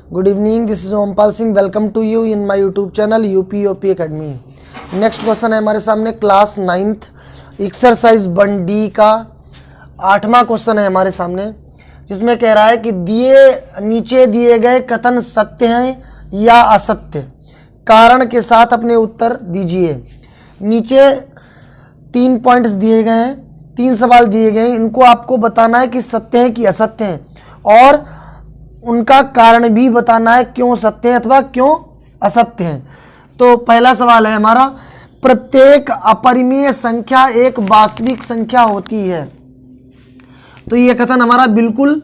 Good evening, this is Ompal Singh. Welcome to you in my YouTube channel UPOP Academy. Next question है हमारे सामने class 9th exercise 1D का 8वां question है हमारे सामने, जिसमें कह रहा है कि नीचे दिए गए कथन सत्य हैं या असत्य, कारण के साथ अपने उत्तर दीजिए। नीचे 3 पॉइंट्स दिए गए हैं, 3 सवाल दिए गए हैं, इनको आपको बताना है कि सत्य है कि असत्य हैं और उनका कारण भी बताना है क्यों सत्य है अथवा क्यों असत्य है। तो पहला सवाल है हमारा, प्रत्येक अपरिमेय संख्या एक वास्तविक संख्या होती है। तो यह कथन हमारा बिल्कुल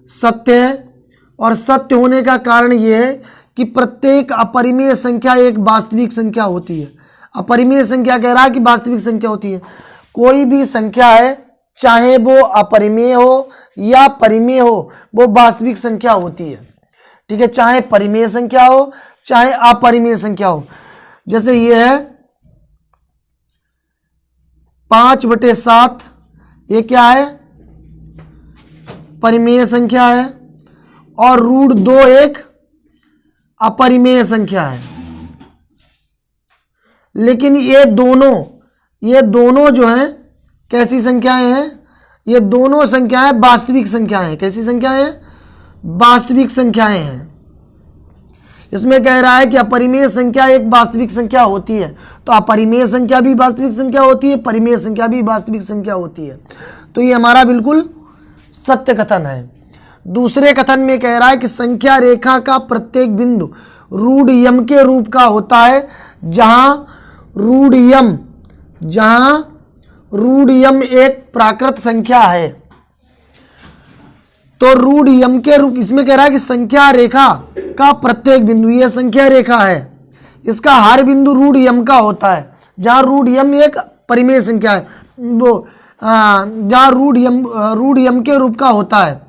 सत्य है और सत्य होने का कारण यह है कि प्रत्येक अपरिमेय संख्या एक वास्तविक संख्या होती है। अपरिमेय संख्या कह रहा है कि वास्तविक संख्या होती है। कोई भी संख्या है, चाहे वो अपरिमेय हो या परिमेय हो, वो वास्तविक संख्या होती है। ठीक है, चाहे परिमेय संख्या हो चाहे अपरिमेय संख्या हो। जैसे ये है 5/7, ये क्या है? परिमेय संख्या है और √2 एक अपरिमेय संख्या है। लेकिन ये दोनों जो हैं कैसी संख्याएं हैं? ये दोनों संख्याएं वास्तविक संख्याएं हैं। कैसी संख्याएं हैं? वास्तविक संख्याएं हैं। इसमें कह रहा है कि अपरिमेय संख्या एक वास्तविक संख्या होती है, तो अपरिमेय संख्या भी वास्तविक संख्या होती है, परिमेय संख्या भी वास्तविक संख्या होती है। तो ये हमारा बिल्कुल सत्य कथन है। दूसरे कथन में कह रहा है कि संख्या रेखा का प्रत्येक बिंदु रूढ़ यम के रूप का होता है, जहां रूढ़ यम एक प्राकृत संख्या है। तो रूढ़ यम के रूप, इसमें कह रहा है कि संख्या रेखा का प्रत्येक बिंदु, ये संख्या रेखा है, इसका हर बिंदु रूढ़ यम का होता है। जहां रूढ़ यम एक परिमेय संख्या है, वो जहां रूढ़ यम के रूप का होता है,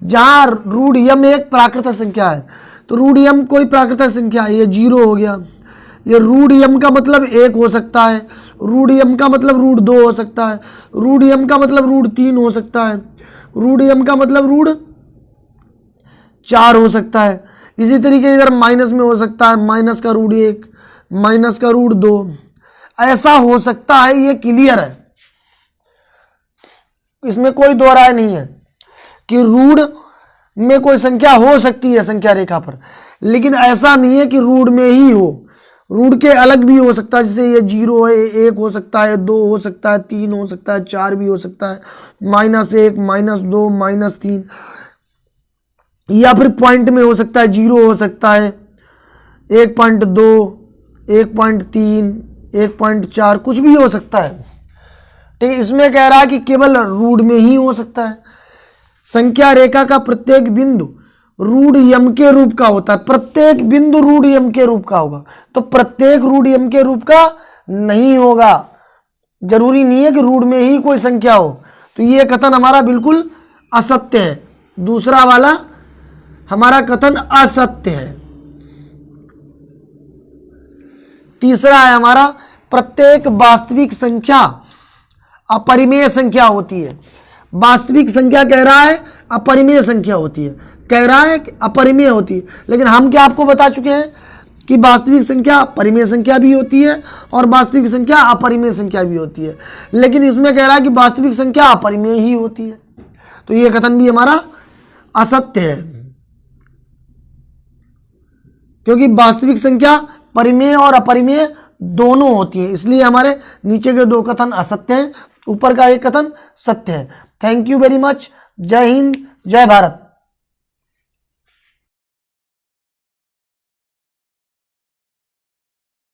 जहां रूढ़ यम एक प्राकृत संख्या है। तो रूढ़ यम कोई प्राकृत संख्या है, ये 0 हो गया। ये रूढ़ यम का मतलब 1 हो सकता है, रूढ़ यम का मतलब √2 हो सकता है, रूढ़ यम का मतलब √3 हो सकता है, रूढ़ यम का मतलब √4 हो सकता है। इसी तरीके इधर माइनस में हो सकता है, माइनस का √1, माइनस का √2, ऐसा हो सकता है। ये क्लियर है, इसमें कोई दो राय नहीं है कि रूढ़ में कोई संख्या हो सकती है संख्या रेखा पर, लेकिन ऐसा नहीं है कि रूढ़ में ही हो। रूढ़ के अलग भी हो सकता है, जैसे ये 0 है, 1 हो सकता है, 2 हो सकता है, 3 हो सकता है, 4 भी हो सकता है, -1, -2, -3, या फिर पॉइंट में हो सकता है, 0 हो सकता है, 1.2, 1.3, 1.4, कुछ भी हो सकता है। ठीक है, इसमें कह रहा है कि केवल रूढ़ में ही हो सकता है। संख्या रेखा का प्रत्येक बिंदु रूढ़ यम के रूप का होता है। प्रत्येक बिंदु रूढ़ यम के रूप का होगा, तो प्रत्येक रूढ़ यम के रूप का नहीं होगा। जरूरी नहीं है कि रूढ़ में ही कोई संख्या हो। तो ये कथन हमारा बिल्कुल असत्य है। दूसरा वाला हमारा कथन असत्य है। तीसरा है हमारा, प्रत्येक वास्तविक संख्या अपरिमेय संख्या होती है। वास्तविक संख्या कह रहा है अपरिमेय संख्या होती है, कह रहा है कि अपरिमेय होती है, लेकिन हम क्या आपको बता चुके हैं कि वास्तविक संख्या परिमेय संख्या भी होती है और वास्तविक संख्या अपरिमेय संख्या भी होती है। लेकिन इसमें कह रहा है कि वास्तविक संख्या अपरिमेय ही होती है। तो यह कथन भी हमारा असत्य है, क्योंकि वास्तविक संख्या परिमेय और अपरिमेय दोनों होती है। इसलिए हमारे नीचे के 2 कथन असत्य हैं, ऊपर का एक कथन सत्य है। Thank you very much. जय हिंद, जय भारत।